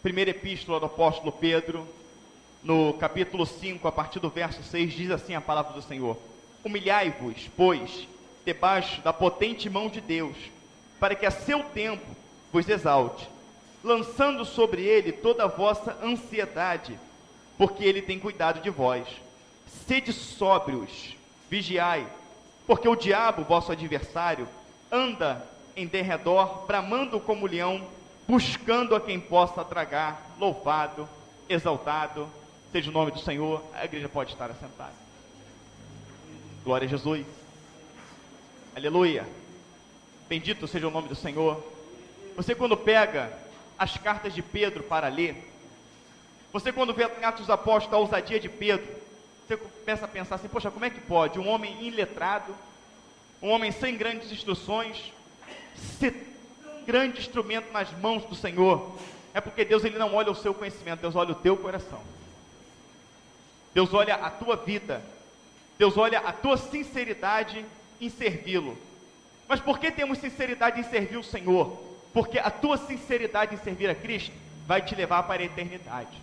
Primeira epístola do apóstolo Pedro, no capítulo 5, a partir do verso 6, diz assim a palavra do Senhor: humilhai-vos, pois, debaixo da potente mão de Deus, para que a seu tempo vos exalte, lançando sobre ele toda a vossa ansiedade, porque ele tem cuidado de vós. Sede sóbrios, vigiai, porque o diabo, vosso adversário, anda em derredor, bramando como leão, buscando a quem possa tragar. Louvado, exaltado seja o nome do Senhor. A igreja pode estar assentada. Glória a Jesus. Aleluia. Bendito seja o nome do Senhor. Você, quando pega as cartas de Pedro para ler, você, quando vê em Atos dos Apóstolos a ousadia de Pedro, você começa a pensar assim: poxa, como é que pode um homem iletrado, um homem sem grandes instruções, ser um grande instrumento nas mãos do Senhor? É porque Deus, ele não olha o seu conhecimento, Deus olha o teu coração. Deus olha a tua vida, Deus olha a tua sinceridade em servi-lo. Mas por que temos sinceridade em servir o Senhor? Porque a tua sinceridade em servir a Cristo vai te levar para a eternidade.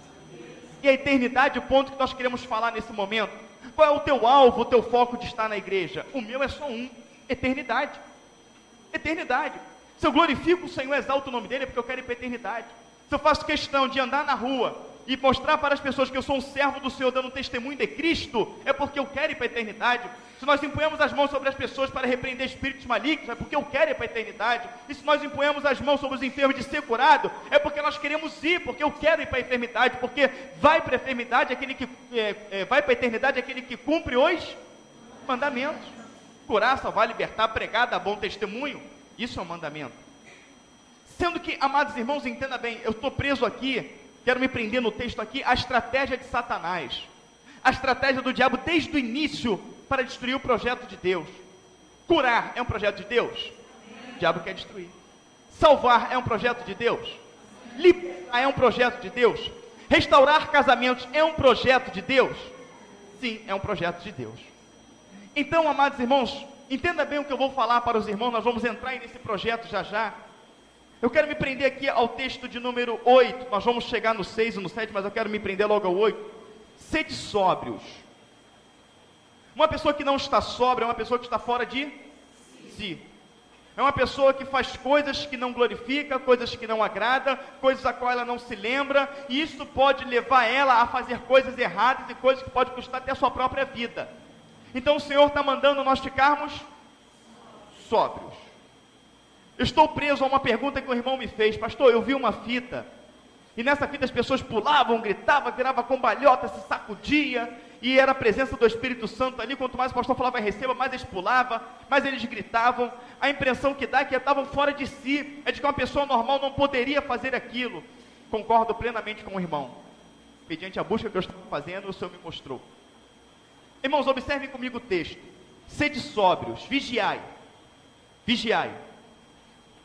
E a eternidade, o ponto que nós queremos falar nesse momento: qual é o teu alvo, o teu foco de estar na igreja? O meu é só um: eternidade. Eternidade. Se eu glorifico o Senhor, exalto o nome dele, é porque eu quero ir para a eternidade. Se eu faço questão de andar na rua e mostrar para as pessoas que eu sou um servo do Senhor, dando testemunho de Cristo, é porque eu quero ir para a eternidade. Se nós empunhamos as mãos sobre as pessoas para repreender espíritos malignos, é porque eu quero ir para a eternidade. E se nós empunhamos as mãos sobre os enfermos de ser curado, é porque nós queremos ir, porque eu quero ir para a eternidade. Porque vai para a eternidade aquele que vai para a eternidade aquele que cumpre os mandamentos. Curar, salvar, libertar, pregar, dar bom testemunho, isso é um mandamento. Sendo que, amados irmãos, entenda bem, eu estou preso aqui, quero me prender no texto aqui, a estratégia de Satanás, a estratégia do diabo desde o início para destruir o projeto de Deus. Curar é um projeto de Deus? O diabo quer destruir. Salvar é um projeto de Deus? Libertar é um projeto de Deus? Restaurar casamentos é um projeto de Deus? Sim, é um projeto de Deus. Então, amados irmãos, entenda bem o que eu vou falar para os irmãos, nós vamos entrar nesse projeto já já. Eu quero me prender aqui ao texto de número 8, nós vamos chegar no 6 e no 7, mas eu quero me prender logo ao 8. Sede sóbrios. Uma pessoa que não está sóbria é uma pessoa que está fora de si. É uma pessoa que faz coisas que não glorifica, coisas que não agrada, coisas a qual ela não se lembra, e isso pode levar ela a fazer coisas erradas e coisas que pode custar até a sua própria vida. Então o Senhor está mandando nós ficarmos sóbrios. Eu estou preso a uma pergunta que o irmão me fez: pastor, eu vi uma fita, e nessa fita as pessoas pulavam, gritavam, viravam cambalhota, se sacudia, e era a presença do Espírito Santo ali. Quanto mais o pastor falava receba, mais eles pulavam, mais eles gritavam. A impressão que dá é que estavam fora de si, é de que uma pessoa normal não poderia fazer aquilo. Concordo plenamente com o irmão. Mediante a busca que eu estava fazendo, o Senhor me mostrou. Irmãos, observem comigo o texto: sede sóbrios, vigiai, vigiai,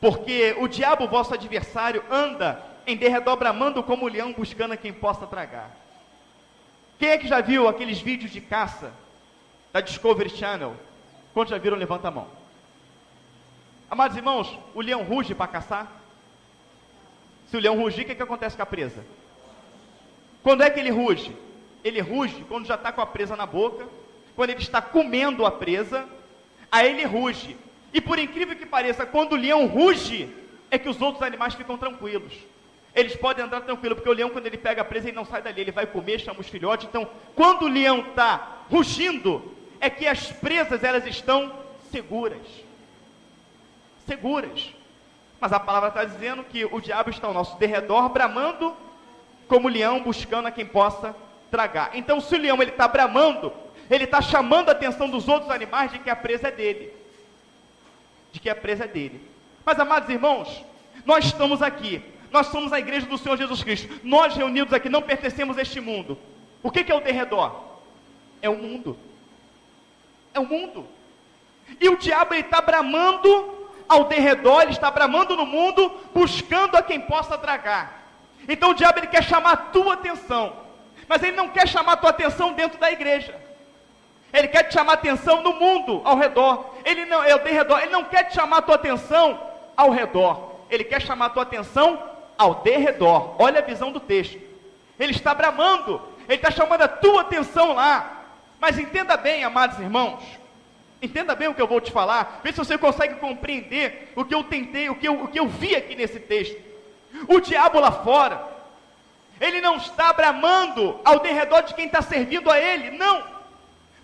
porque o diabo, vosso adversário, anda em derredor bramando como leão, buscando a quem possa tragar. Quem é que já viu aqueles vídeos de caça da Discovery Channel? Quantos já viram? Levanta a mão. Amados irmãos, o leão ruge para caçar? Se o leão rugir, o que acontece com a presa? Quando é que ele ruge? Ele ruge quando já está com a presa na boca, quando ele está comendo a presa, aí ele ruge. E por incrível que pareça, quando o leão ruge, é que os outros animais ficam tranquilos. Eles podem andar tranquilo, porque o leão, quando ele pega a presa, ele não sai dali, ele vai comer, chama os filhotes. Então, quando o leão está rugindo, é que as presas, elas estão seguras. Seguras. Mas a palavra está dizendo que o diabo está ao nosso derredor, bramando como leão, buscando a quem possa tragar. Então, se o leão ele está bramando, ele está chamando a atenção dos outros animais de que a presa é dele. De que a presa é dele. Mas, amados irmãos, nós estamos aqui. Nós somos a igreja do Senhor Jesus Cristo. Nós reunidos aqui não pertencemos a este mundo. O que é o derredor? É o mundo. É o mundo. E o diabo está bramando ao derredor, ele está bramando no mundo, buscando a quem possa tragar. Então o diabo ele quer chamar a tua atenção, mas ele não quer chamar a tua atenção dentro da igreja. Ele quer te chamar a atenção no mundo ao redor. Ele não é o derredor, ele não quer te chamar a tua atenção ao redor. Ele quer chamar a tua atenção ao derredor. Olha a visão do texto. Ele está bramando, ele está chamando a tua atenção lá. Mas entenda bem, amados irmãos, entenda bem o que eu vou te falar, vê se você consegue compreender o que eu tentei, o que eu vi aqui nesse texto. O diabo lá fora, ele não está bramando ao derredor de quem está servindo a ele, não,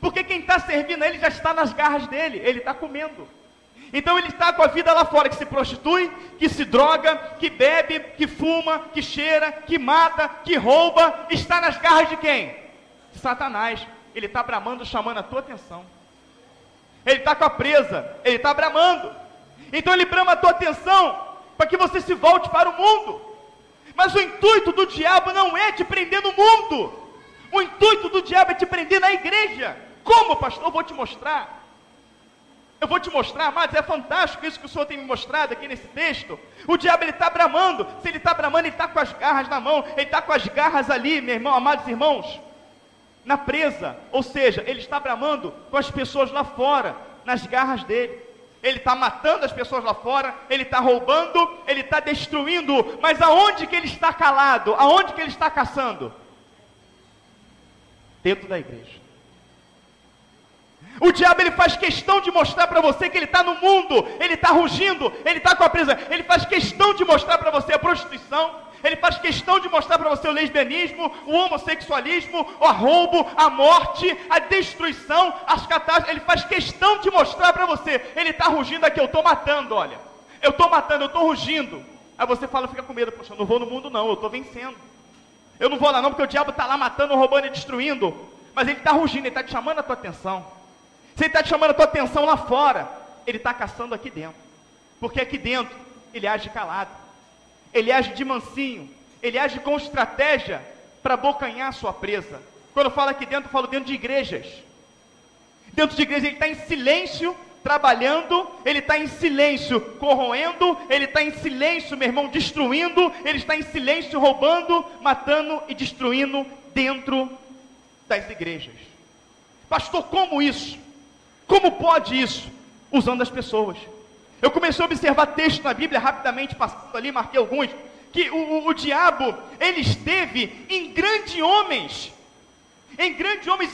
porque quem está servindo a ele já está nas garras dele, ele está comendo. Então ele está com a vida lá fora, que se prostitui, que se droga, que bebe, que fuma, que cheira, que mata, que rouba, está nas garras de quem? De Satanás. Ele está bramando, chamando a tua atenção. Ele está com a presa, ele está bramando. Então ele brama a tua atenção, para que você se volte para o mundo. Mas o intuito do diabo não é te prender no mundo. O intuito do diabo é te prender na igreja. Como, pastor? Eu vou te mostrar. Eu vou te mostrar, mas é fantástico isso que o Senhor tem me mostrado aqui nesse texto. O diabo, ele está bramando. Se ele está bramando, ele está com as garras na mão. Ele está com as garras ali, meu irmão, amados irmãos, na presa. Ou seja, ele está bramando com as pessoas lá fora, nas garras dele. Ele está matando as pessoas lá fora, ele está roubando, ele está destruindo. Mas aonde que ele está calado? Aonde que ele está caçando? Dentro da igreja. O diabo, ele faz questão de mostrar para você que ele está no mundo, ele está rugindo, ele está com a presa, ele faz questão de mostrar para você a prostituição, ele faz questão de mostrar para você o lesbianismo, o homossexualismo, o roubo, a morte, a destruição, as catástrofes. Ele faz questão de mostrar para você, ele está rugindo aqui, eu estou matando, olha, eu estou matando, eu estou rugindo. Aí você fala, fica com medo, poxa, eu não vou no mundo não, eu estou vencendo, eu não vou lá não, porque o diabo está lá matando, roubando e destruindo, mas ele está rugindo, ele está te chamando a tua atenção. Se ele está te chamando a tua atenção lá fora, ele está caçando aqui dentro, porque aqui dentro ele age calado, ele age de mansinho, ele age com estratégia para abocanhar a sua presa. Quando eu falo aqui dentro, eu falo dentro de igrejas. Dentro de igrejas ele está em silêncio, trabalhando, ele está em silêncio, corroendo, ele está em silêncio, meu irmão, destruindo, ele está em silêncio, roubando, matando e destruindo dentro das igrejas. Pastor, como isso? Como pode isso? Usando as pessoas. Eu comecei a observar textos na Bíblia, rapidamente passando ali, marquei alguns, que o diabo, ele esteve em grandes homens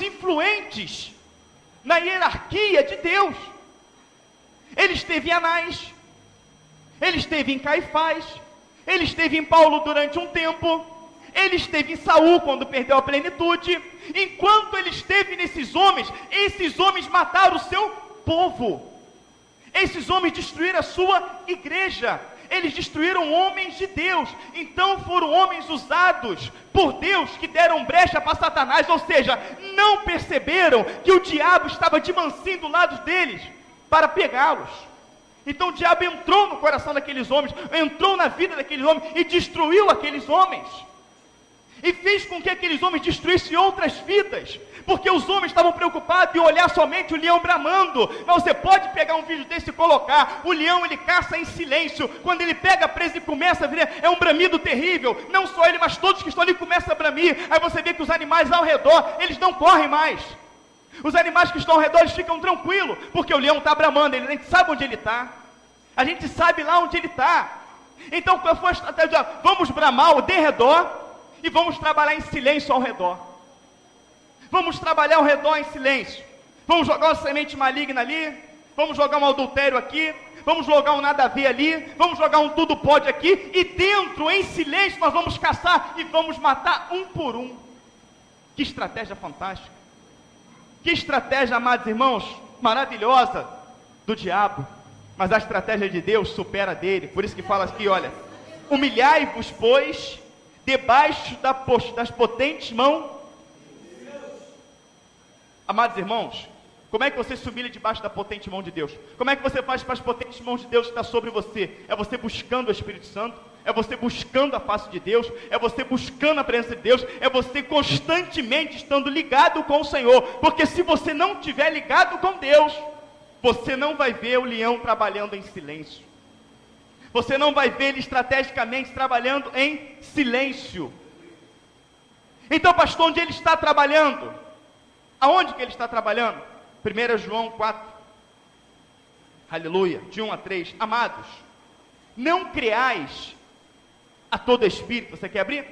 influentes, na hierarquia de Deus. Ele esteve em Anás, ele esteve em Caifás, ele esteve em Paulo durante um tempo, ele esteve em Saul quando perdeu a plenitude. Enquanto ele esteve nesses homens, esses homens mataram o seu povo. Esses homens destruíram a sua igreja. Eles destruíram homens de Deus. Então foram homens usados por Deus, que deram brecha para Satanás. Ou seja, não perceberam que o diabo estava de mansinho do lado deles para pegá-los. Então o diabo entrou no coração daqueles homens, entrou na vida daqueles homens e destruiu aqueles homens. E fez com que aqueles homens destruíssem outras vidas, porque os homens estavam preocupados em olhar somente o leão bramando. Mas você pode pegar um vídeo desse e colocar, o leão, ele caça em silêncio, quando ele pega a presa e começa a ver, é um bramido terrível, não só ele, mas todos que estão ali começam a bramir. Aí você vê que os animais ao redor, eles não correm mais, os animais que estão ao redor, eles ficam tranquilos, porque o leão está bramando, a gente sabe onde ele está, a gente sabe lá onde ele está. Então qual foi a estratégia? Vamos bramar ao derredor, e vamos trabalhar em silêncio ao redor. Vamos trabalhar ao redor em silêncio. Vamos jogar uma semente maligna ali, vamos jogar um adultério aqui, vamos jogar um nada a ver ali, vamos jogar um tudo pode aqui, e dentro, em silêncio, nós vamos caçar e vamos matar um por um. Que estratégia fantástica. Que estratégia, amados irmãos, maravilhosa do diabo. Mas a estratégia de Deus supera a dele. Por isso que fala aqui, olha, humilhai-vos, pois, debaixo das potentes mãos. Amados irmãos, como é que você se humilha debaixo da potente mão de Deus? Como é que você faz para as potentes mãos de Deus que está sobre você? É você buscando o Espírito Santo, é você buscando a face de Deus, é você buscando a presença de Deus, é você constantemente estando ligado com o Senhor, porque se você não estiver ligado com Deus, você não vai ver o leão trabalhando em silêncio. Você não vai ver ele estrategicamente trabalhando em silêncio. Então, pastor, onde ele está trabalhando? Aonde que ele está trabalhando? 1 João 4, aleluia, de 1 a 3. Amados, não creais a todo espírito. Você quer abrir?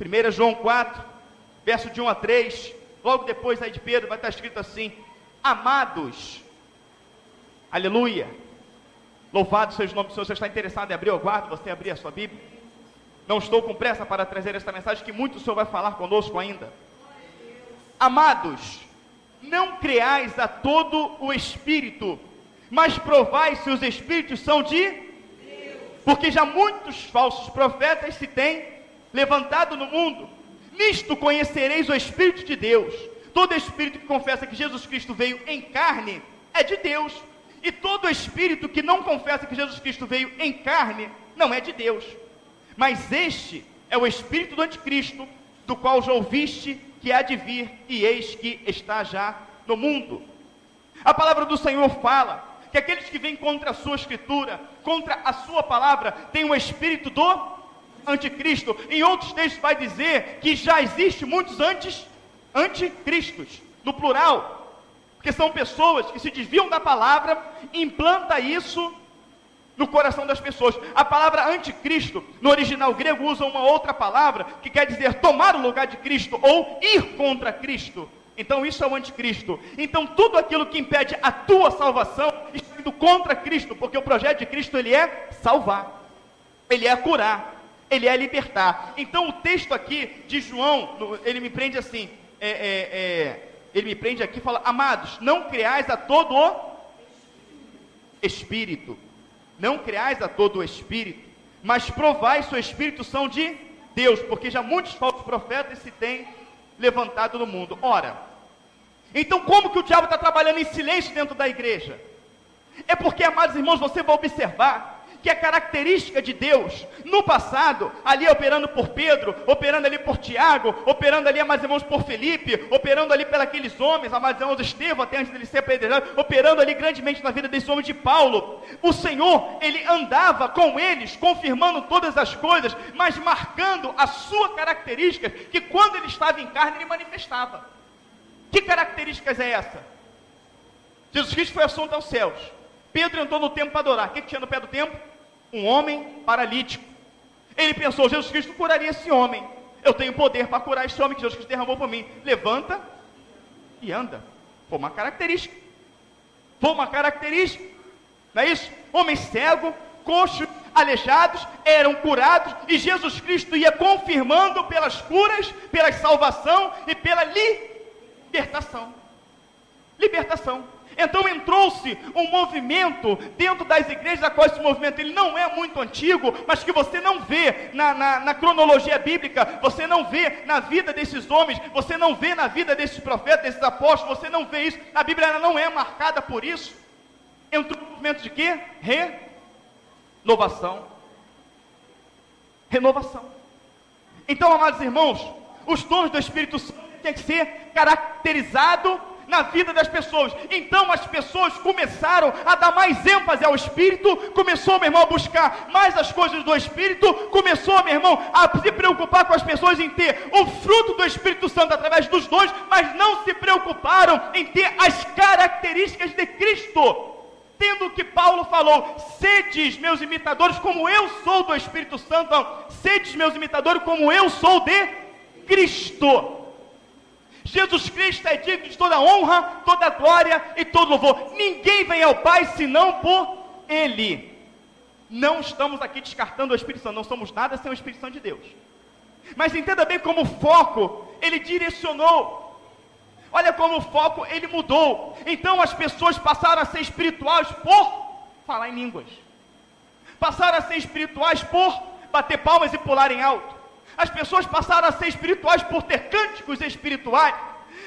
1 João 4, verso de 1 a 3, logo depois aí de Pedro, vai estar escrito assim: amados, aleluia, louvado seja o nome do Senhor. Você está interessado em abrir? Eu aguardo você abrir a sua Bíblia. Não estou com pressa para trazer esta mensagem, que muito o Senhor vai falar conosco ainda. Amados, não creais a todo o espírito, mas provai se os espíritos são de Deus, porque já muitos falsos profetas se têm levantado no mundo. Nisto conhecereis o Espírito de Deus. Todo espírito que confessa que Jesus Cristo veio em carne é de Deus, e todo espírito que não confessa que Jesus Cristo veio em carne não é de Deus. Mas este é o espírito do anticristo, do qual já ouviste que há de vir, e eis que está já no mundo. A palavra do Senhor fala que aqueles que vêm contra a sua escritura, contra a sua palavra, têm o espírito do anticristo. Em outros textos vai dizer que já existe muitos anticristos, no plural, porque são pessoas que se desviam da palavra e implanta isso no coração das pessoas. A palavra anticristo, no original grego, usa uma outra palavra, que quer dizer tomar o lugar de Cristo, ou ir contra Cristo. Então isso é o anticristo. Então tudo aquilo que impede a tua salvação está indo contra Cristo, porque o projeto de Cristo, ele é salvar, ele é curar, ele é libertar. Então o texto aqui de João, ele me prende assim, ele me prende aqui e fala: amados, não creais a todo o espírito, não creais a todo o espírito, mas provai se o espírito são de Deus, porque já muitos falsos profetas se têm levantado no mundo. Ora, então como que o diabo está trabalhando em silêncio dentro da igreja? É porque, amados irmãos, você vai observar que a característica de Deus, no passado, ali operando por Pedro, operando ali por Tiago, operando ali, amados irmãos, por Felipe, operando ali pelos homens, amados irmãos, Estevão, até antes dele ser apedrejado, operando ali grandemente na vida desse homem de Paulo. O Senhor, ele andava com eles, confirmando todas as coisas, mas marcando a sua característica, que quando ele estava em carne, ele manifestava. Que características é essa? Jesus Cristo foi assunto aos céus. Pedro entrou no templo para adorar. O que tinha no pé do templo? Um homem paralítico. Ele pensou: Jesus Cristo curaria esse homem. Eu tenho poder para curar esse homem que Jesus Cristo derramou por mim. Levanta e anda. Foi uma característica. Foi uma característica. Não é isso? Homens cegos, coxos, aleijados eram curados, e Jesus Cristo ia confirmando pelas curas, pela salvação e pela libertação. Libertação. Então entrou-se um movimento dentro das igrejas, a qual esse movimento ele não é muito antigo, mas que você não vê na cronologia bíblica, você não vê na vida desses homens, você não vê na vida desses profetas, desses apóstolos, você não vê isso. A Bíblia ela não é marcada por isso. Entrou um movimento de quê? Renovação. Renovação. Então, amados irmãos, os dons do Espírito Santo têm que ser caracterizados na vida das pessoas. Então as pessoas começaram a dar mais ênfase ao Espírito, começou, meu irmão, a buscar mais as coisas do Espírito, começou, meu irmão, a se preocupar com as pessoas em ter o fruto do Espírito Santo através dos dons, mas não se preocuparam em ter as características de Cristo. Tendo que Paulo falou: sedes meus imitadores como eu sou do Espírito Santo. Não, sedes meus imitadores como eu sou de Cristo. Jesus Cristo é digno de toda honra, toda glória e todo louvor. Ninguém vem ao Pai senão por Ele. Não estamos aqui descartando o Espírito Santo, não somos nada sem o Espírito Santo de Deus. Mas entenda bem como o foco, ele direcionou. Olha como o foco, ele mudou. Então as pessoas passaram a ser espirituais por falar em línguas. Passaram a ser espirituais por bater palmas e pular em alto. As pessoas passaram a ser espirituais por ter cânticos espirituais.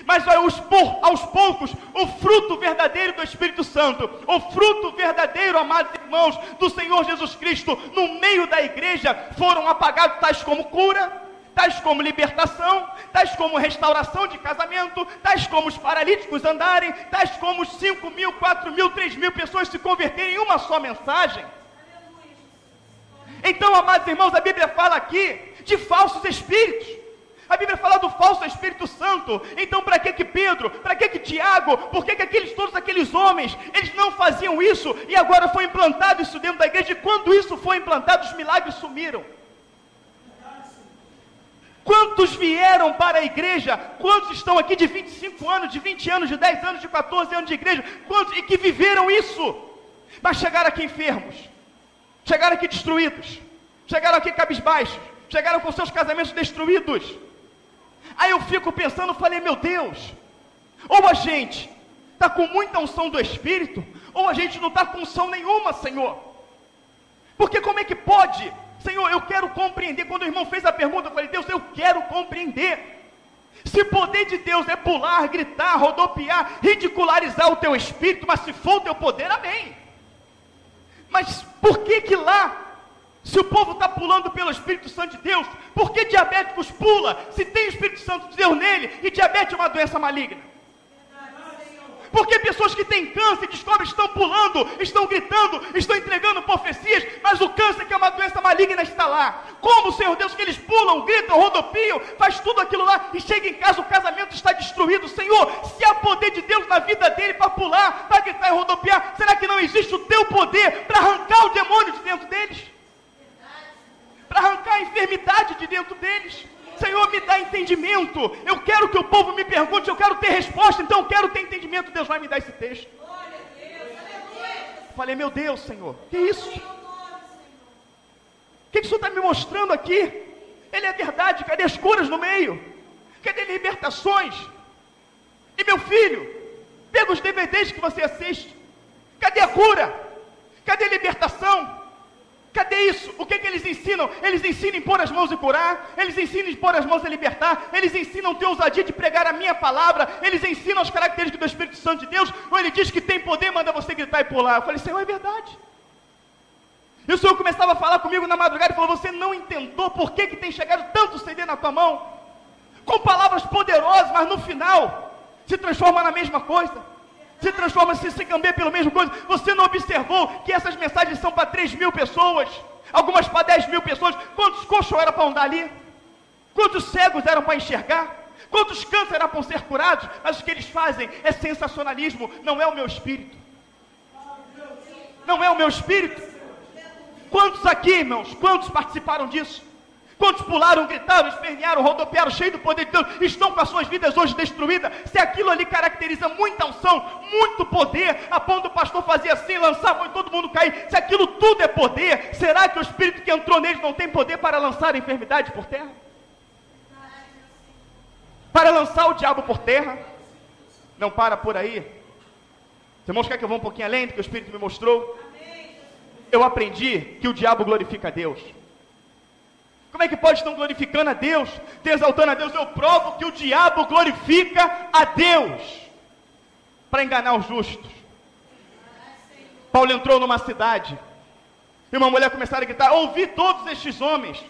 Mas aos poucos, o fruto verdadeiro do Espírito Santo, o fruto verdadeiro, amados irmãos, do Senhor Jesus Cristo, no meio da igreja, foram apagados, tais como cura, tais como libertação, tais como restauração de casamento, tais como os paralíticos andarem, tais como os 5.000, 4.000, 3.000 pessoas se converterem em uma só mensagem. Então, amados irmãos, a Bíblia fala aqui de falsos espíritos. A Bíblia fala do falso Espírito Santo. Então para que Pedro, para que Tiago, por que todos aqueles homens, eles não faziam isso, e agora foi implantado isso dentro da igreja, e quando isso foi implantado, os milagres sumiram. Quantos vieram para a igreja? Quantos estão aqui de 25 anos, de 20 anos, de 10 anos, de 14 anos de igreja? Quantos e que viveram isso? Mas chegaram aqui enfermos, chegaram aqui destruídos, chegaram aqui cabisbaixos, chegaram com seus casamentos destruídos. Aí eu fico pensando, falei, meu Deus, ou a gente está com muita unção do Espírito, ou a gente não está com unção nenhuma, Senhor. Porque como é que pode? Senhor, eu quero compreender. Quando o irmão fez a pergunta, eu falei, Deus, eu quero compreender. Se o poder de Deus é pular, gritar, rodopiar, ridicularizar o teu Espírito, mas se for o teu poder, amém. Mas por que que lá, se o povo está pulando pelo Espírito Santo de Deus, por que diabéticos pula, se tem o Espírito Santo de Deus nele, e diabetes é uma doença maligna? Porque pessoas que têm câncer, descobrem, estão pulando, estão gritando, estão entregando profecias, mas o câncer, que é uma doença maligna, está lá. Como, Senhor Deus, que eles pulam, gritam, rodopiam, faz tudo aquilo lá, e chega em casa, o casamento está destruído. Senhor, se há poder de Deus na vida dele, para pular, para gritar e rodopiar, será que não existe o teu poder para arrancar o demônio de dentro deles? Para arrancar a enfermidade de dentro deles? Senhor, me dá entendimento. Eu quero que o povo me pergunte, eu quero ter resposta, então eu quero ter entendimento. Deus vai me dar esse texto. Falei, meu Deus, Senhor, que isso? O que o Senhor está me mostrando aqui? Ele é verdade, cadê as curas no meio? Cadê libertações? E meu filho, pega os DVDs que você assiste. Cadê a cura? Cadê a libertação? Cadê isso? O que eles ensinam? Eles ensinam a pôr as mãos e curar, eles ensinam a pôr as mãos e libertar, eles ensinam a ter ousadia de pregar a minha palavra, eles ensinam as características do Espírito Santo de Deus, ou ele diz que tem poder, manda você gritar e pular. Eu falei, Senhor, é verdade. E o Senhor começava a falar comigo na madrugada e falou, você não entendeu por que tem chegado tanto CD na tua mão? Com palavras poderosas, mas no final se transforma na mesma coisa. Se transforma, se cambeia pela mesma coisa. Você não observou que essas mensagens são para 3.000 pessoas, algumas para 10.000 pessoas? Quantos coxos eram para andar ali? Quantos cegos eram para enxergar? Quantos cânceres eram para ser curados? Mas o que eles fazem é sensacionalismo. Não é o meu espírito. Não é o meu espírito. Quantos aqui, irmãos, quantos participaram disso? Quantos pularam, gritaram, espernearam, rodopiaram, cheios do poder de Deus, estão com as suas vidas hoje destruídas? Se aquilo ali caracteriza muita unção, muito poder, a ponto do pastor fazer assim, lançava e todo mundo cair, se aquilo tudo é poder, será que o Espírito que entrou neles não tem poder para lançar a enfermidade por terra? Para lançar o diabo por terra? Não para por aí. Os irmãos querem que eu vá um pouquinho além do que o Espírito me mostrou? Eu aprendi que o diabo glorifica a Deus. Como é que pode estar glorificando a Deus, te exaltando a Deus? Eu provo que o diabo glorifica a Deus para enganar os justos. Paulo entrou numa cidade e uma mulher começaram a gritar, ouvi todos estes homens,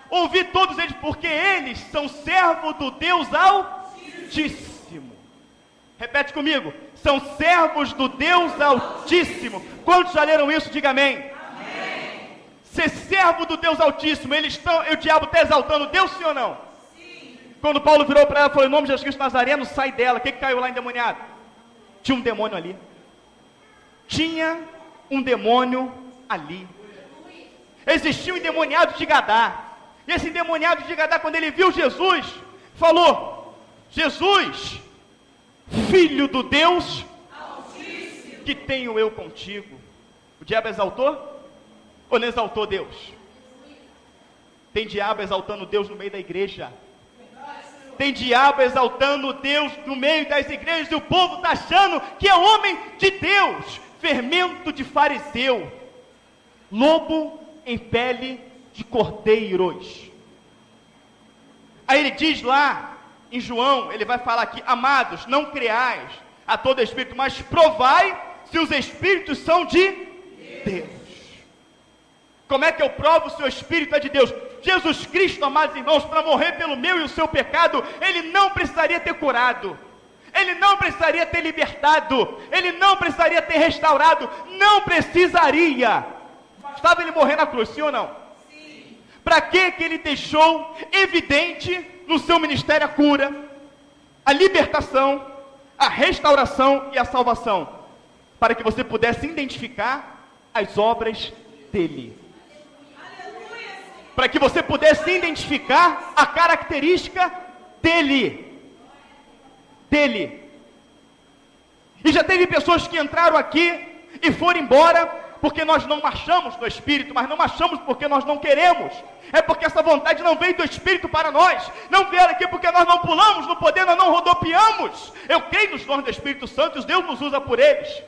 ouvi todos eles, porque eles são servos do Deus Altíssimo. Repete comigo, são servos do Deus Altíssimo. Quantos já leram isso? Diga amém. Ser servo do Deus Altíssimo, o diabo está exaltando Deus, sim ou não? Sim. Quando Paulo virou para ela e falou, em nome de Jesus Cristo Nazareno, sai dela. O que caiu lá endemoniado? Tinha um demônio ali. Tinha um demônio ali. Existia um endemoniado de Gadá. E esse endemoniado de Gadá, quando ele viu Jesus, falou, Jesus, filho do Deus Altíssimo, que tenho eu contigo. O diabo exaltou? Ou não exaltou Deus? Tem diabo exaltando Deus no meio da igreja. Tem diabo exaltando Deus no meio das igrejas. E o povo está achando que é homem de Deus. Fermento de fariseu. Lobo em pele de cordeiros. Aí ele diz lá em João, ele vai falar aqui, amados, não creais a todo espírito, mas provai se os espíritos são de Deus. Como é que eu provo se o Espírito é de Deus? Jesus Cristo, amados irmãos, para morrer pelo meu e o seu pecado, Ele não precisaria ter curado, Ele não precisaria ter libertado, Ele não precisaria ter restaurado, não precisaria. Bastava Ele morrer na cruz, sim ou não? Sim. Para que Ele deixou evidente no seu ministério a cura, a libertação, a restauração e a salvação? Para que você pudesse identificar as obras dEle. para que você pudesse identificar a característica dele. E já teve pessoas que entraram aqui e foram embora porque nós não marchamos no Espírito, mas não marchamos porque nós não queremos. É porque essa vontade não veio do Espírito para nós. Não vieram aqui porque nós não pulamos no poder, nós não rodopiamos. Eu creio nos dons do Espírito Santo e Deus nos usa por eles.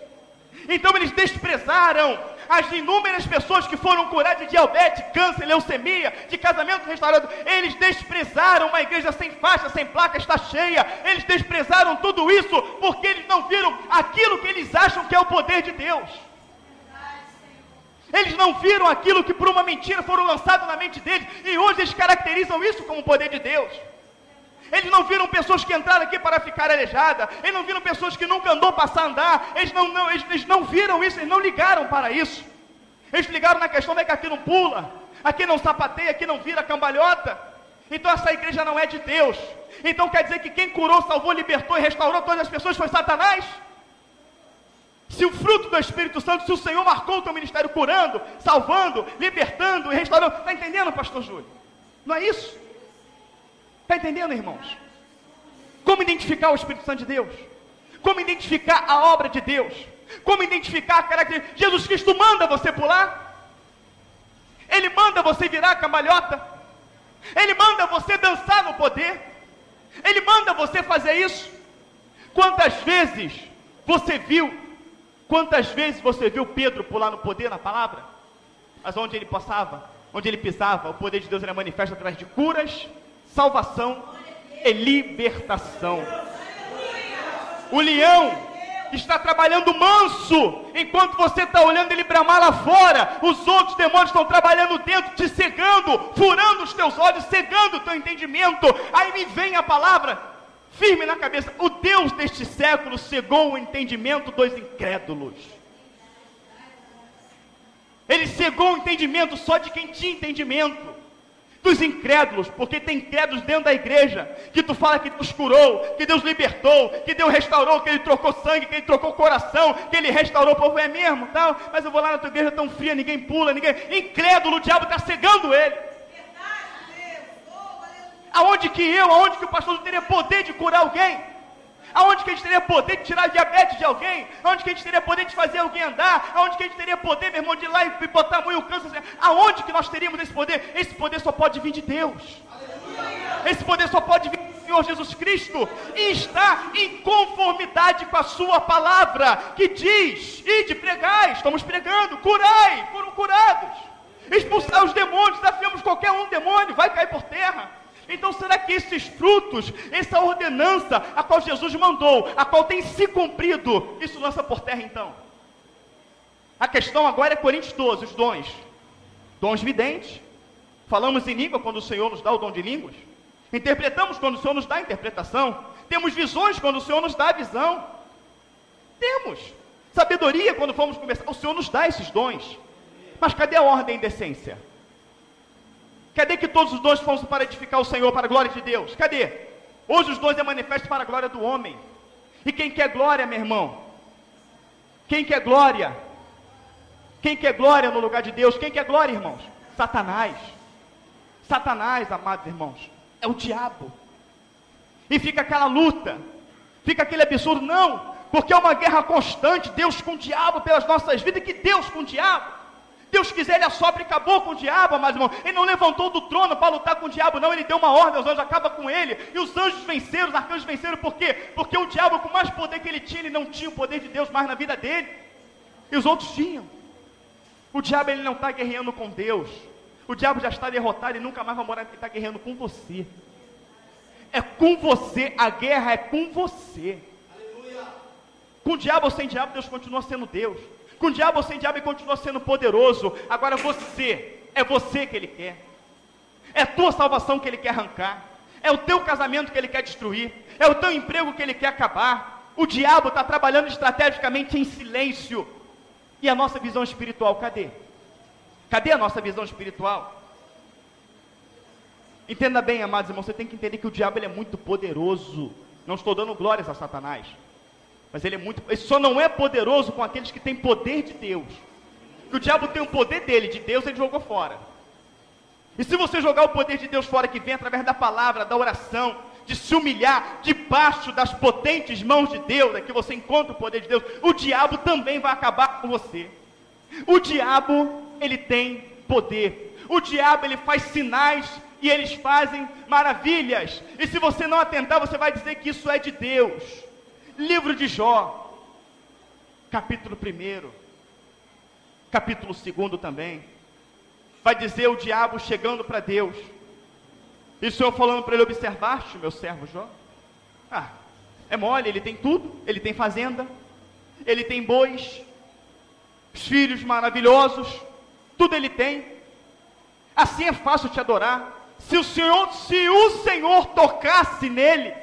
Então eles desprezaram as inúmeras pessoas que foram curadas de diabetes, câncer, leucemia, de casamento restaurado. Eles desprezaram uma igreja sem faixa, sem placa, está cheia. Eles desprezaram tudo isso porque eles não viram aquilo que eles acham que é o poder de Deus. Eles não viram aquilo que por uma mentira foram lançados na mente deles, e hoje eles caracterizam isso como o poder de Deus. Eles não viram pessoas que entraram aqui para ficar aleijadas, eles não viram pessoas que nunca andou passar a andar, eles não viram isso, eles não ligaram para isso. Eles ligaram na questão de que aqui não pula, aqui não sapateia, aqui não vira cambalhota. Então essa igreja não é de Deus. Então quer dizer que quem curou, salvou, libertou e restaurou todas as pessoas foi Satanás? Se o fruto do Espírito Santo, se o Senhor marcou o teu ministério curando, salvando, libertando e restaurando, está entendendo, pastor Júlio? Não é isso? Está entendendo, irmãos? Como identificar o Espírito Santo de Deus? Como identificar a obra de Deus? Como identificar a característica? Jesus Cristo manda você pular? Ele manda você virar a cambalhota? Ele manda você dançar no poder? Ele manda você fazer isso? Quantas vezes você viu Pedro pular no poder, na palavra? Mas onde ele passava, onde ele pisava, o poder de Deus era manifesto através de curas, salvação e libertação. O leão está trabalhando manso, enquanto você está olhando ele bramar lá fora. Os outros demônios estão trabalhando dentro, te cegando, furando os teus olhos, cegando o teu entendimento. Aí me vem a palavra firme na cabeça: o Deus deste século cegou o entendimento dos incrédulos. Ele cegou o entendimento só de quem tinha entendimento, dos incrédulos, porque tem incrédulos dentro da igreja, que tu fala que Deus curou, que Deus libertou, que Deus restaurou, que Ele trocou sangue, que Ele trocou coração, que Ele restaurou o povo, é mesmo, tal, mas eu vou lá na tua igreja tão fria, ninguém pula, incrédulo, o diabo está cegando ele. Aonde que o pastor teria poder de curar alguém? Aonde que a gente teria poder de tirar a diabetes de alguém? Aonde que a gente teria poder de fazer alguém andar? Aonde que a gente teria poder, meu irmão, de ir lá e botar a mão e o câncer? Aonde que nós teríamos esse poder? Esse poder só pode vir de Deus. Esse poder só pode vir do Senhor Jesus Cristo, e está em conformidade com a sua palavra, que diz: ide, pregai, estamos pregando, curai, foram curados, expulsar os demônios, desafiamos qualquer um demônio, vai cair por terra. Então será que esses frutos, essa ordenança a qual Jesus mandou, a qual tem se cumprido, isso lança por terra então? A questão agora é Coríntios 12, os dons videntes. Falamos em língua quando o Senhor nos dá o dom de línguas, interpretamos quando o Senhor nos dá a interpretação, temos visões quando o Senhor nos dá a visão, temos sabedoria quando fomos conversar, o Senhor nos dá esses dons. Mas cadê a ordem e decência? Cadê que todos os dons foram para edificar o Senhor, para a glória de Deus? Cadê? Hoje os dons é manifesto para a glória do homem. E quem quer glória, meu irmão? Quem quer glória? Quem quer glória no lugar de Deus? Quem quer glória, irmãos? Satanás. Satanás, amados irmãos, é o diabo. E fica aquela luta, fica aquele absurdo, não, porque é uma guerra constante, Deus com o diabo pelas nossas vidas. Que Deus com o diabo? Deus quiser, ele assopra e acabou com o diabo, amados irmãos. Ele não levantou do trono para lutar com o diabo, não. Ele deu uma ordem aos anjos, acaba com ele. E os anjos venceram, os arcanjos venceram. Por quê? Porque o diabo, com mais poder que ele tinha, ele não tinha o poder de Deus mais na vida dele. E os outros tinham. O diabo, ele não está guerreando com Deus. O diabo já está derrotado e nunca mais vai morar. Ele está guerreando com você. É com você, a guerra é com você. Aleluia. Com o diabo ou sem diabo, Deus continua sendo Deus. Com o diabo ou sem diabo, ele continua sendo poderoso. Agora é você que ele quer. É a tua salvação que ele quer arrancar. É o teu casamento que ele quer destruir. É o teu emprego que ele quer acabar. O diabo está trabalhando estrategicamente em silêncio. E a nossa visão espiritual, cadê? Cadê a nossa visão espiritual? Entenda bem, amados irmãos, você tem que entender que o diabo ele é muito poderoso. Não estou dando glórias a Satanás, mas ele só não é poderoso com aqueles que têm poder de Deus. Que o diabo tem o poder dele, de Deus ele jogou fora. E se você jogar o poder de Deus fora, que vem através da palavra, da oração, de se humilhar debaixo das potentes mãos de Deus, é que você encontra o poder de Deus, o diabo também vai acabar com você. O diabo, ele tem poder. O diabo, ele faz sinais e eles fazem maravilhas. E se você não atentar, você vai dizer que isso é de Deus. Livro de Jó, capítulo 1, capítulo 2 também, vai dizer o diabo chegando para Deus, e o Senhor falando para ele: observaste, meu servo Jó? É mole, ele tem tudo, ele tem fazenda, ele tem bois, filhos maravilhosos, tudo ele tem, assim é fácil te adorar. Se o Senhor tocasse nele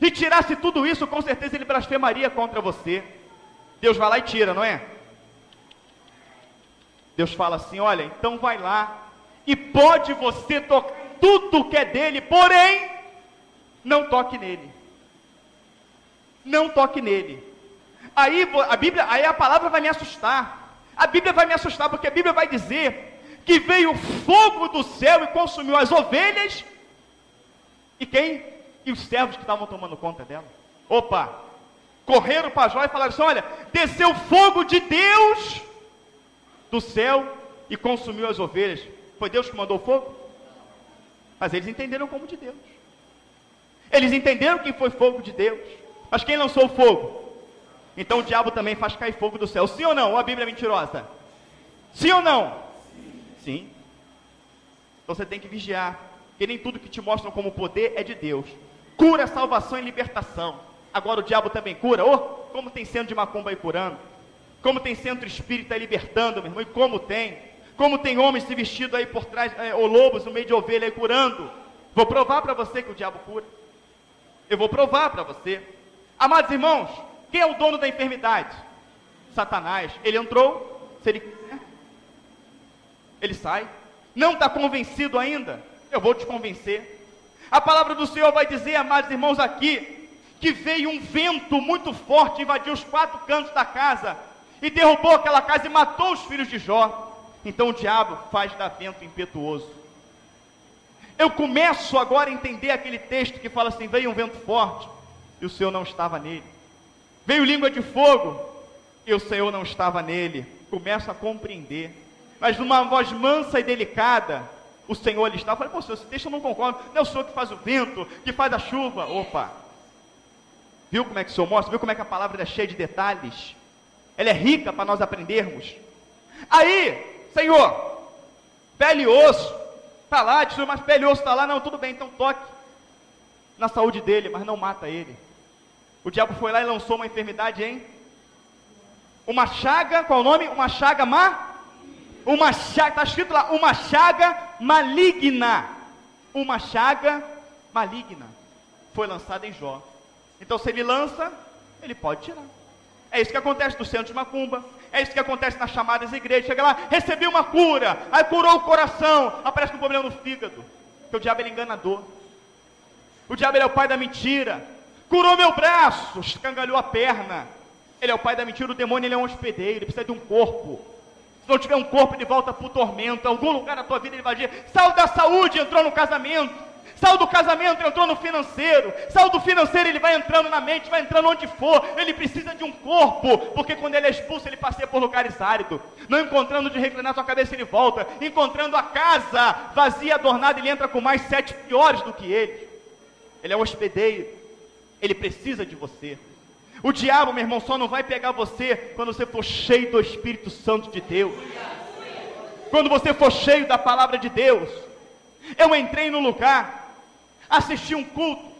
e tirasse tudo isso, com certeza ele blasfemaria contra você. Deus vai lá e tira, não é? Deus fala assim: olha, então vai lá, e pode você tocar tudo que é dele, porém, não toque nele. Não toque nele. Aí a palavra vai me assustar. A Bíblia vai me assustar, porque a Bíblia vai dizer que veio fogo do céu e consumiu as ovelhas, e quem? E os servos que estavam tomando conta dela. Opa! Correram para Jó e falaram assim: olha, desceu fogo de Deus do céu e consumiu as ovelhas. Foi Deus que mandou o fogo? Mas eles entenderam como de Deus. Eles entenderam que foi fogo de Deus. Mas quem lançou o fogo? Então o diabo também faz cair fogo do céu. Sim ou não? Ou a Bíblia é mentirosa? Sim ou não? Sim. Então você tem que vigiar, que nem tudo que te mostram como poder é de Deus. Cura, salvação e libertação. Agora o diabo também cura. Como tem centro de macumba aí curando, como tem centro espírita aí libertando, meu irmão, e como tem homens se vestido aí por trás, ou lobos no meio de ovelha aí curando. Vou provar para você que o diabo cura. Eu vou provar para você. Amados irmãos, quem é o dono da enfermidade? Satanás. Ele entrou, se ele quiser, ele sai. Não está convencido ainda? Eu vou te convencer. A palavra do Senhor vai dizer, amados irmãos, aqui, que veio um vento muito forte, invadiu os 4 cantos da casa, e derrubou aquela casa e matou os filhos de Jó. Então o diabo faz dar vento impetuoso. Eu começo agora a entender aquele texto que fala assim: veio um vento forte, e o Senhor não estava nele. Veio língua de fogo, e o Senhor não estava nele. Começo a compreender. Mas numa voz mansa e delicada, o Senhor ali está. Eu falei: pô, Senhor, esse texto eu não concordo. Não é o Senhor que faz o vento, que faz a chuva. Opa! Viu como é que o Senhor mostra? Viu como é que a palavra é cheia de detalhes? Ela é rica para nós aprendermos. Aí, Senhor, pele e osso, está lá, Senhor, mas pele e osso está lá. Não, tudo bem, então toque na saúde dele, mas não mata ele. O diabo foi lá e lançou uma enfermidade, hein? Uma chaga, qual o nome? Uma chaga está escrito lá, uma chaga maligna. Uma chaga maligna foi lançada em Jó. Então se ele lança, ele pode tirar. É isso que acontece no centro de macumba, é isso que acontece nas chamadas igrejas. Chega lá, recebi uma cura, aí curou o coração, aparece um problema no fígado, porque o diabo é enganador. O diabo é o pai da mentira. Curou meu braço, escangalhou a perna. Ele é o pai da mentira. O demônio, ele é um hospedeiro, ele precisa de um corpo. Se não tiver um corpo, ele volta para o tormento. Em algum lugar da tua vida ele vai dizer: saiu da saúde, entrou no casamento. Saiu do casamento, entrou no financeiro. Saiu do financeiro, ele vai entrando na mente, vai entrando onde for. Ele precisa de um corpo, porque quando ele é expulso, ele passeia por lugares áridos. Não encontrando de reclinar sua cabeça, ele volta. Encontrando a casa vazia, adornada, ele entra com mais 7 piores do que ele. Ele é um hospedeiro. Ele precisa de você. O diabo, meu irmão, só não vai pegar você quando você for cheio do Espírito Santo de Deus. Quando você for cheio da palavra de Deus. Eu entrei no lugar, assisti um culto,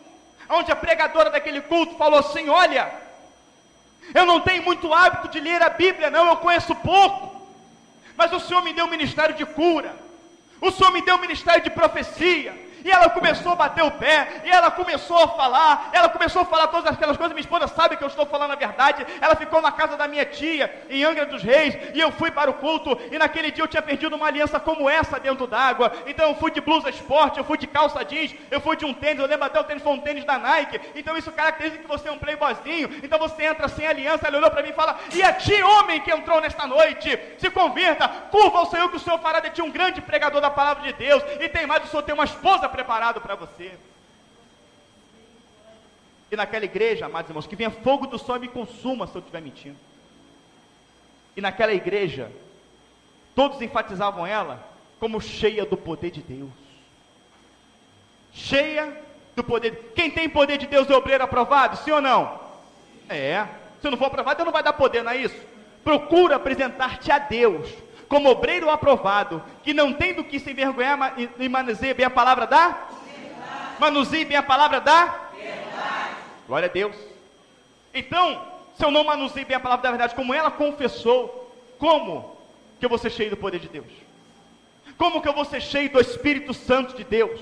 onde a pregadora daquele culto falou assim: olha, eu não tenho muito hábito de ler a Bíblia, não, eu conheço pouco, mas o Senhor me deu um ministério de cura, o Senhor me deu um ministério de profecia, E ela começou a bater o pé, e ela começou a falar todas aquelas coisas. Minha esposa sabe que eu estou falando a verdade. Ela ficou na casa da minha tia, em Angra dos Reis, e eu fui para o culto, e naquele dia eu tinha perdido uma aliança como essa dentro d'água. Então eu fui de blusa esporte, eu fui de calça jeans, eu fui de um tênis, eu lembro até o tênis foi um tênis da Nike. Então isso caracteriza que você é um playboyzinho. Então você entra sem aliança. Ela olhou para mim e fala: e a ti, homem que entrou nesta noite, se converta, curva ao Senhor, que o Senhor fará de ti um grande pregador da palavra de Deus. E tem mais, o Senhor tem uma esposa preparada para você. E naquela igreja, amados irmãos, que venha fogo do sol e me consuma se eu estiver mentindo. E naquela igreja, todos enfatizavam ela como cheia do poder de Deus. Cheia do poder. Quem tem poder de Deus é obreiro aprovado, sim ou não? É. Se não for aprovado, Deus não vai dar poder, não é isso? Procura apresentar-te a Deus como obreiro aprovado, que não tem do que se envergonhar e manuseia bem a palavra da verdade. Manuseie bem a palavra da verdade. Glória a Deus. Então, se eu não manuseio bem a palavra da verdade, como ela confessou, como que eu vou ser cheio do poder de Deus? Como que eu vou ser cheio do Espírito Santo de Deus?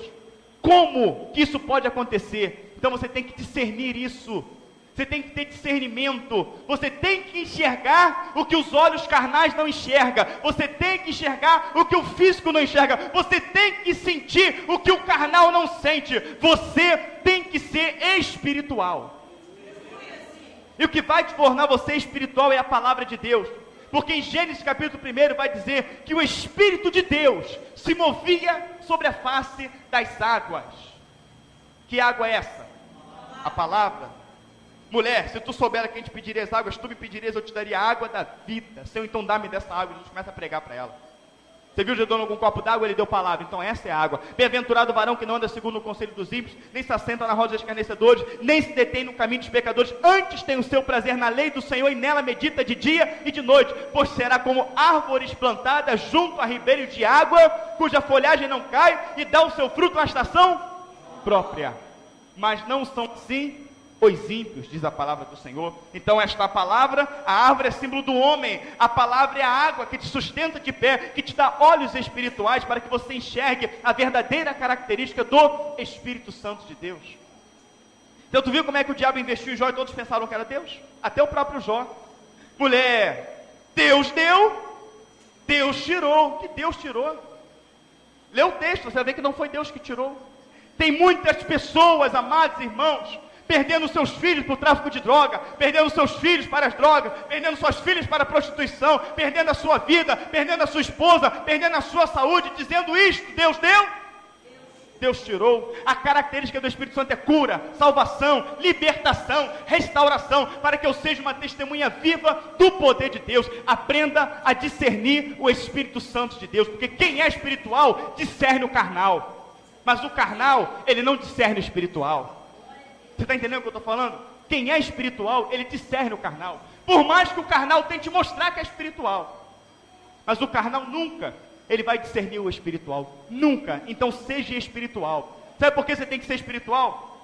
Como que isso pode acontecer? Então você tem que discernir isso. Você tem que ter discernimento. Você tem que enxergar o que os olhos carnais não enxergam. Você tem que enxergar o que o físico não enxerga. Você tem que sentir o que o carnal não sente. Você tem que ser espiritual. E o que vai te tornar você espiritual é a palavra de Deus. Porque em Gênesis capítulo 1 vai dizer que o Espírito de Deus se movia sobre a face das águas. Que água é essa? A palavra. Mulher, se tu souber a quem te pediria as águas, tu me pedirias, eu te daria a água da vida. Senhor, então dá-me dessa água. Jesus começa a pregar para ela. Você viu Jesus dando algum copo d'água? Ele deu palavra. Então essa é a água. Bem-aventurado o varão que não anda segundo o conselho dos ímpios, nem se assenta na roda dos escarnecedores, nem se detém no caminho dos pecadores. Antes tem o seu prazer na lei do Senhor, e nela medita de dia e de noite. Pois será como árvores plantadas junto a ribeiro de água, cuja folhagem não cai, e dá o seu fruto na estação própria. Mas não são assim os ímpios, diz a palavra do Senhor. Então esta palavra, a árvore é símbolo do homem, a palavra é a água que te sustenta de pé, que te dá olhos espirituais para que você enxergue a verdadeira característica do Espírito Santo de Deus. Então tu viu como é que o diabo investiu em Jó e todos pensaram que era Deus? Até o próprio Jó. Mulher, Deus deu, Deus tirou. Que Deus tirou? Lê o texto, você vai ver que não foi Deus que tirou. Tem muitas pessoas, amados irmãos, perdendo seus filhos para o tráfico de droga, perdendo seus filhos para as drogas, perdendo suas filhas para a prostituição, perdendo a sua vida, perdendo a sua esposa, perdendo a sua saúde, dizendo isto: Deus deu, Deus tirou. A característica do Espírito Santo é cura, salvação, libertação, restauração, para que eu seja uma testemunha viva do poder de Deus. Aprenda a discernir o Espírito Santo de Deus, porque quem é espiritual discerne o carnal, mas o carnal, ele não discerne o espiritual. Você está entendendo o que eu estou falando? Quem é espiritual, ele discerne o carnal. Por mais que o carnal tente mostrar que é espiritual, mas o carnal nunca, ele vai discernir o espiritual. Nunca. Então seja espiritual. Sabe por que você tem que ser espiritual?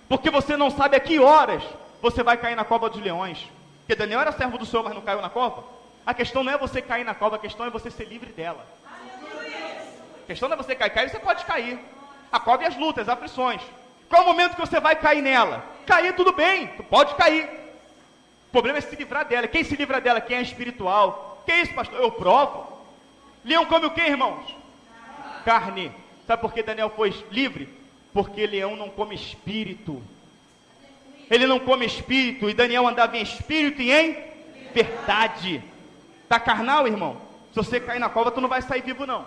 Porque você não sabe a que horas você vai cair na cova dos leões. Porque Daniel era servo do Senhor, mas não caiu na cova. A questão não é você cair na cova, a questão é você ser livre dela. A questão não é você cair, você pode cair. A cova é as lutas, as aflições. Qual é o momento que você vai cair nela? Cair, tudo bem, tu pode cair. O problema é se livrar dela. Quem se livra dela? Quem é espiritual. Que isso, pastor? Eu provo. Leão come o que, irmãos? Carne. Sabe por que Daniel foi livre? Porque leão não come espírito. Ele não come espírito. E Daniel andava em espírito e em verdade. Tá carnal, irmão? Se você cair na cova, tu não vai sair vivo, não.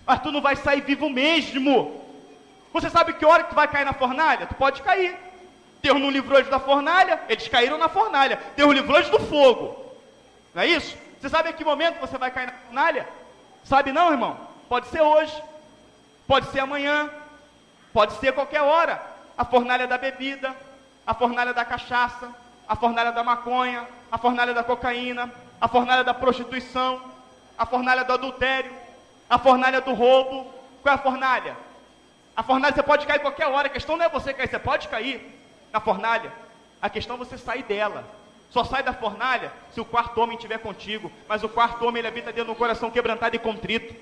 Mas tu não vai sair vivo mesmo. Você sabe que hora que tu vai cair na fornalha? Tu pode cair. Deus não livrou eles da fornalha, eles caíram na fornalha. Deus livrou eles do fogo. Não é isso? Você sabe em que momento você vai cair na fornalha? Sabe não, irmão? Pode ser hoje, pode ser amanhã, pode ser qualquer hora. A fornalha da bebida, a fornalha da cachaça, a fornalha da maconha, a fornalha da cocaína, a fornalha da prostituição, a fornalha do adultério, a fornalha do roubo. Qual é a fornalha? A fornalha você pode cair qualquer hora. A questão não é você cair, você pode cair na fornalha. A questão é você sair dela. Só sai da fornalha se o quarto homem estiver contigo. Mas o quarto homem, ele habita dentro de um coração quebrantado e contrito.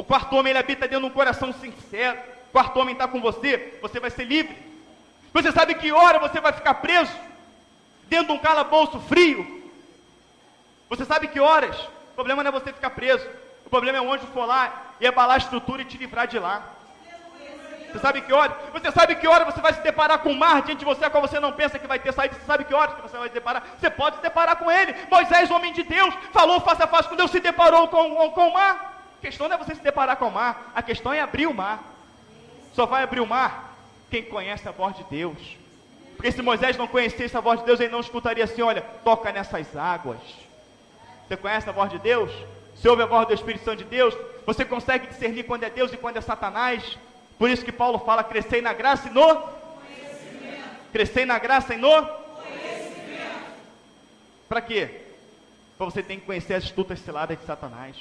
O quarto homem, ele habita dentro de um coração sincero. O quarto homem está com você, você vai ser livre. Você sabe que hora você vai ficar preso dentro de um calabouço frio. Você sabe que horas. O problema não é você ficar preso. O problema é o anjo for lá e abalar a estrutura e te livrar de lá. Você sabe que hora? Você sabe que hora você vai se deparar com o mar diante de você, a qual você não pensa que vai ter saída. Você sabe que horas que você vai se deparar? Você pode se deparar com ele. Moisés, homem de Deus, falou face a face com Deus, se deparou com o mar. A questão não é você se deparar com o mar, a questão é abrir o mar. Só vai abrir o mar quem conhece a voz de Deus. Porque se Moisés não conhecesse a voz de Deus, ele não escutaria assim: olha, toca nessas águas. Você conhece a voz de Deus? Você ouve a voz do Espírito Santo de Deus? Você consegue discernir quando é Deus e quando é Satanás? Por isso que Paulo fala: crescei na graça e no conhecimento. Crescei na graça e no conhecimento. Para quê? Para você ter que conhecer as astutas ciladas de Satanás.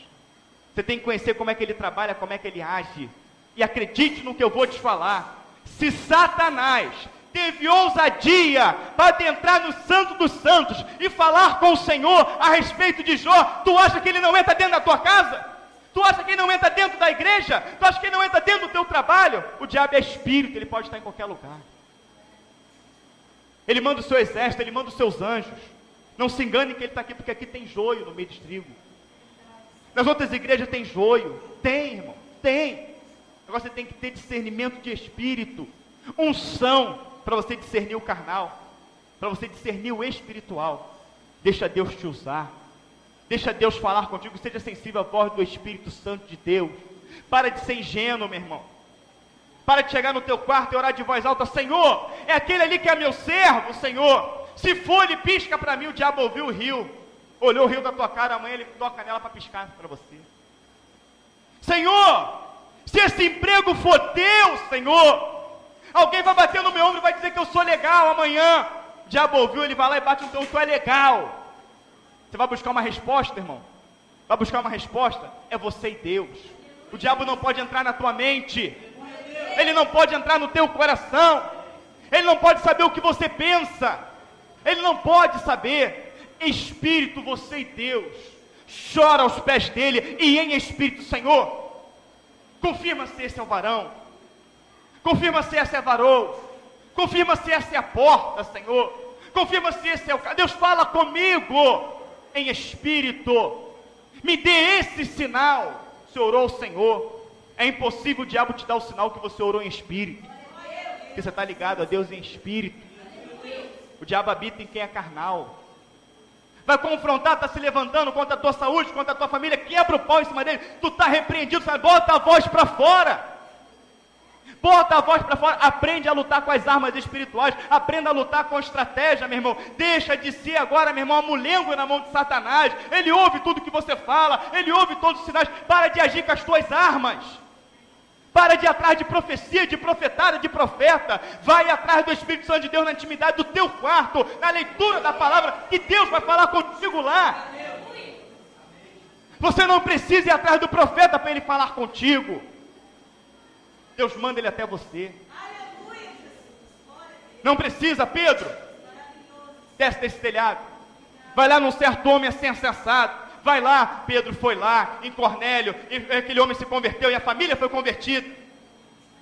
Você tem que conhecer como é que ele trabalha, como é que ele age. E acredite no que eu vou te falar. Se Satanás teve ousadia para adentrar no Santo dos Santos e falar com o Senhor a respeito de Jó, tu acha que ele não entra dentro da tua casa? Tu acha que ele não entra dentro da igreja? Tu acha que ele não entra dentro do teu trabalho? O diabo é espírito, ele pode estar em qualquer lugar. Ele manda o seu exército, ele manda os seus anjos. Não se engane que ele está aqui, porque aqui tem joio no meio de trigo. Nas outras igrejas tem joio. Tem, irmão, tem. Agora você tem que ter discernimento de espírito, unção, para você discernir o carnal, para você discernir o espiritual. Deixa Deus te usar, deixa Deus falar contigo, seja sensível à voz do Espírito Santo de Deus. Para de ser ingênuo, meu irmão. Para de chegar no teu quarto e orar de voz alta: Senhor, é aquele ali que é meu servo, Senhor. Se for, ele pisca para mim. O diabo ouviu o rio, olhou o rio da tua cara, amanhã ele toca nela para piscar para você. Senhor, se esse emprego for teu, Senhor, alguém vai bater no meu ombro e vai dizer que eu sou legal amanhã. O diabo ouviu, ele vai lá e bate no teu ombro: tu é legal. Você vai buscar uma resposta, irmão? Vai buscar uma resposta? É você e Deus. O diabo não pode entrar na tua mente. Ele não pode entrar no teu coração. Ele não pode saber o que você pensa. Ele não pode saber. Espírito, você e Deus. Chora aos pés dele e em espírito: Senhor, confirma se esse é o varão, confirma se essa é a varoa, confirma se essa é a porta, Senhor, confirma se esse é o... Deus, fala comigo em espírito, me dê esse sinal. Você orou ao Senhor, é impossível o diabo te dar o sinal que você orou em espírito, porque você está ligado a Deus em espírito. O diabo habita em quem é carnal. Vai confrontar, está se levantando contra a tua saúde, contra a tua família, quebra o pau em cima dele, tu está repreendido, sabe? Bota a voz para fora, bota a voz para fora, aprende a lutar com as armas espirituais, aprenda a lutar com a estratégia, meu irmão. Deixa de ser agora, meu irmão, a mulengo na mão de Satanás. Ele ouve tudo que você fala, ele ouve todos os sinais. Para de agir com as tuas armas, para de ir atrás de profecia, de profetada, de profeta. Vai atrás do Espírito Santo de Deus na intimidade do teu quarto, na leitura da palavra, que Deus vai falar contigo lá. Você não precisa ir atrás do profeta para ele falar contigo. Deus manda ele até você. Não precisa, Pedro. Desce desse telhado. Vai lá num certo homem assim assensado. Vai lá, Pedro foi lá, em Cornélio, e aquele homem se converteu e a família foi convertida.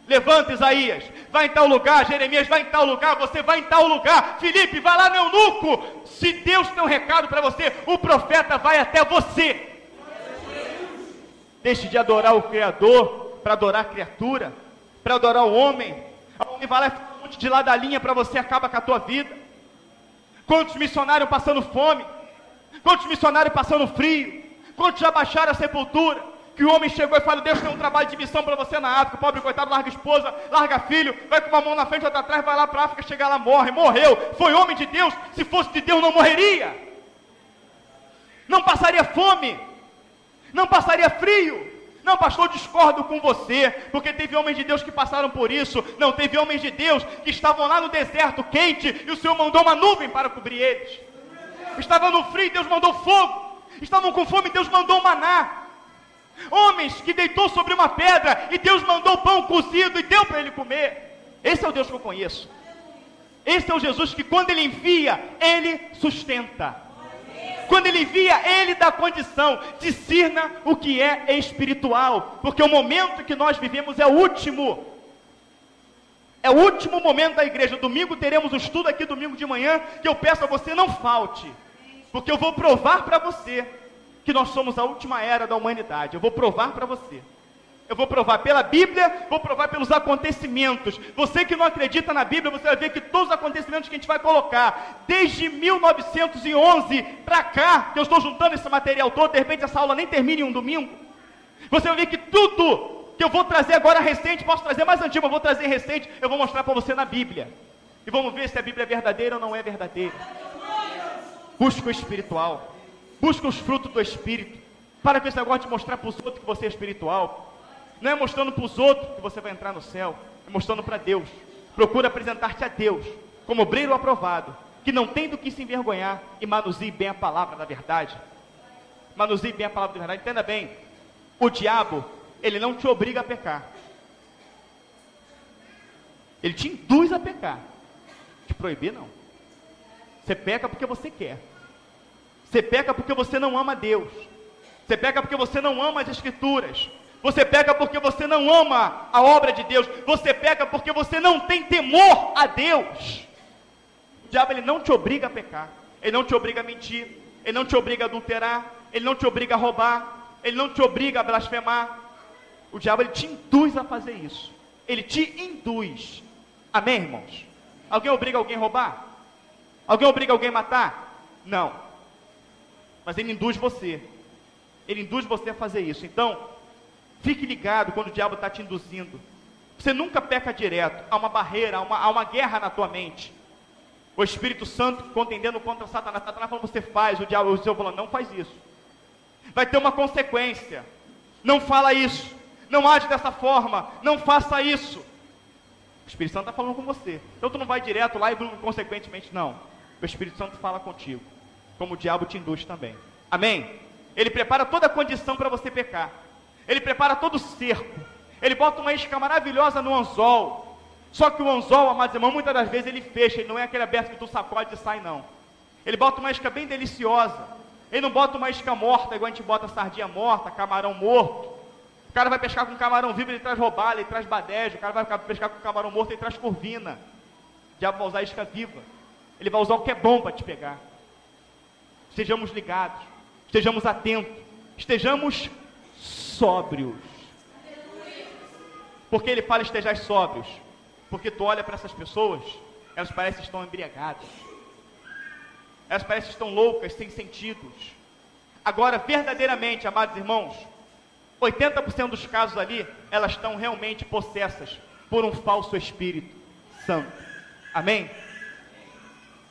Levanta, Isaías, vai em tal lugar. Jeremias, vai em tal lugar. Você vai em tal lugar. Filipe, vai lá no eunuco. Se Deus tem um recado para você, o profeta vai até você. Deixe de adorar o Criador para adorar a criatura, para adorar o homem. O homem vai lá e faz um monte de ladainha para você, acaba com a tua vida. Quantos missionários passando fome? Quantos missionários passando frio? Quantos já baixaram a sepultura? Que o homem chegou e falou: Deus tem um trabalho de missão para você na África. O pobre coitado larga esposa, larga filho, vai com uma mão na frente e outra atrás, vai lá para a África, chega lá, morre, morreu. Foi homem de Deus. Se fosse de Deus não morreria, não passaria fome, não passaria frio. Não, pastor, discordo com você, porque teve homens de Deus que passaram por isso. Não, teve homens de Deus que estavam lá no deserto quente e o Senhor mandou uma nuvem para cobrir eles. Estavam no frio, Deus mandou fogo. Estavam com fome, Deus mandou maná. Homens que deitou sobre uma pedra e Deus mandou pão cozido e deu para ele comer. Esse é o Deus que eu conheço. Esse é o Jesus que, quando ele envia, ele sustenta. Quando ele envia, ele dá condição. Discirna o que é espiritual, porque o momento que nós vivemos é o último. É o último momento da igreja. Domingo teremos um estudo aqui, domingo de manhã, que eu peço a você não falte, porque eu vou provar para você que nós somos a última era da humanidade. Eu vou provar para você. Eu vou provar pela Bíblia, vou provar pelos acontecimentos. Você que não acredita na Bíblia, você vai ver que todos os acontecimentos que a gente vai colocar, desde 1911 para cá, que eu estou juntando esse material todo, de repente essa aula nem termina em um domingo, você vai ver que tudo que eu vou trazer agora recente, posso trazer mais antigo, eu vou trazer recente, eu vou mostrar para você na Bíblia. E vamos ver se a Bíblia é verdadeira ou não é verdadeira. Busca o espiritual. Busca os frutos do Espírito. Para com esse negócio de mostrar para os outros que você é espiritual. Não é mostrando para os outros que você vai entrar no céu. É mostrando para Deus. Procura apresentar-te a Deus como obreiro aprovado, que não tem do que se envergonhar, e manuseie bem a palavra da verdade. Manuseie bem a palavra da verdade. Entenda bem. O diabo, ele não te obriga a pecar. Ele te induz a pecar. Te proibir, não. Você peca porque você quer. Você peca porque você não ama Deus. Você peca porque você não ama as Escrituras. Você peca porque você não ama a obra de Deus. Você peca porque você não tem temor a Deus. O diabo, ele não te obriga a pecar. Ele não te obriga a mentir. Ele não te obriga a adulterar. Ele não te obriga a roubar. Ele não te obriga a blasfemar. O diabo, ele te induz a fazer isso. Ele te induz. Amém, irmãos? Alguém obriga alguém a roubar? Alguém obriga alguém a matar? Não. Mas ele induz você. Ele induz você a fazer isso. Então, fique ligado quando o diabo está te induzindo. Você nunca peca direto. Há uma barreira, há uma guerra na tua mente. O Espírito Santo contendendo contra Satanás. Satanás falando, você faz. O diabo, o Senhor falando, não faz isso. Vai ter uma consequência. Não fala isso. Não age dessa forma. Não faça isso. O Espírito Santo está falando com você. Então tu não vai direto lá e consequentemente não. O Espírito Santo fala contigo. Como o diabo te induz também. Amém? Ele prepara toda a condição para você pecar. Ele prepara todo o cerco. Ele bota uma isca maravilhosa no anzol. Só que o anzol, amados irmãos, muitas das vezes ele fecha. Ele não é aquele aberto que tu sacode e sai, não. Ele bota uma isca bem deliciosa. Ele não bota uma isca morta, igual a gente bota sardinha morta, camarão morto. O cara vai pescar com camarão vivo, ele traz robalo, ele traz badejo. O cara vai pescar com camarão morto, ele traz corvina. O diabo vai usar a isca viva. Ele vai usar o que é bom para te pegar. Estejamos ligados. Estejamos atentos. Estejamos sóbrios. Porque ele fala estejais sóbrios? Porque tu olha para essas pessoas, elas parecem que estão embriagadas. Elas parecem que estão loucas, sem sentidos. Agora, verdadeiramente, amados irmãos, 80% dos casos ali, elas estão realmente possessas por um falso Espírito Santo. Amém?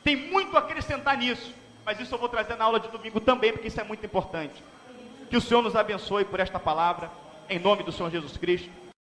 Tem muito a acrescentar nisso, mas isso eu vou trazer na aula de domingo também, porque isso é muito importante. Que o Senhor nos abençoe por esta palavra, em nome do Senhor Jesus Cristo.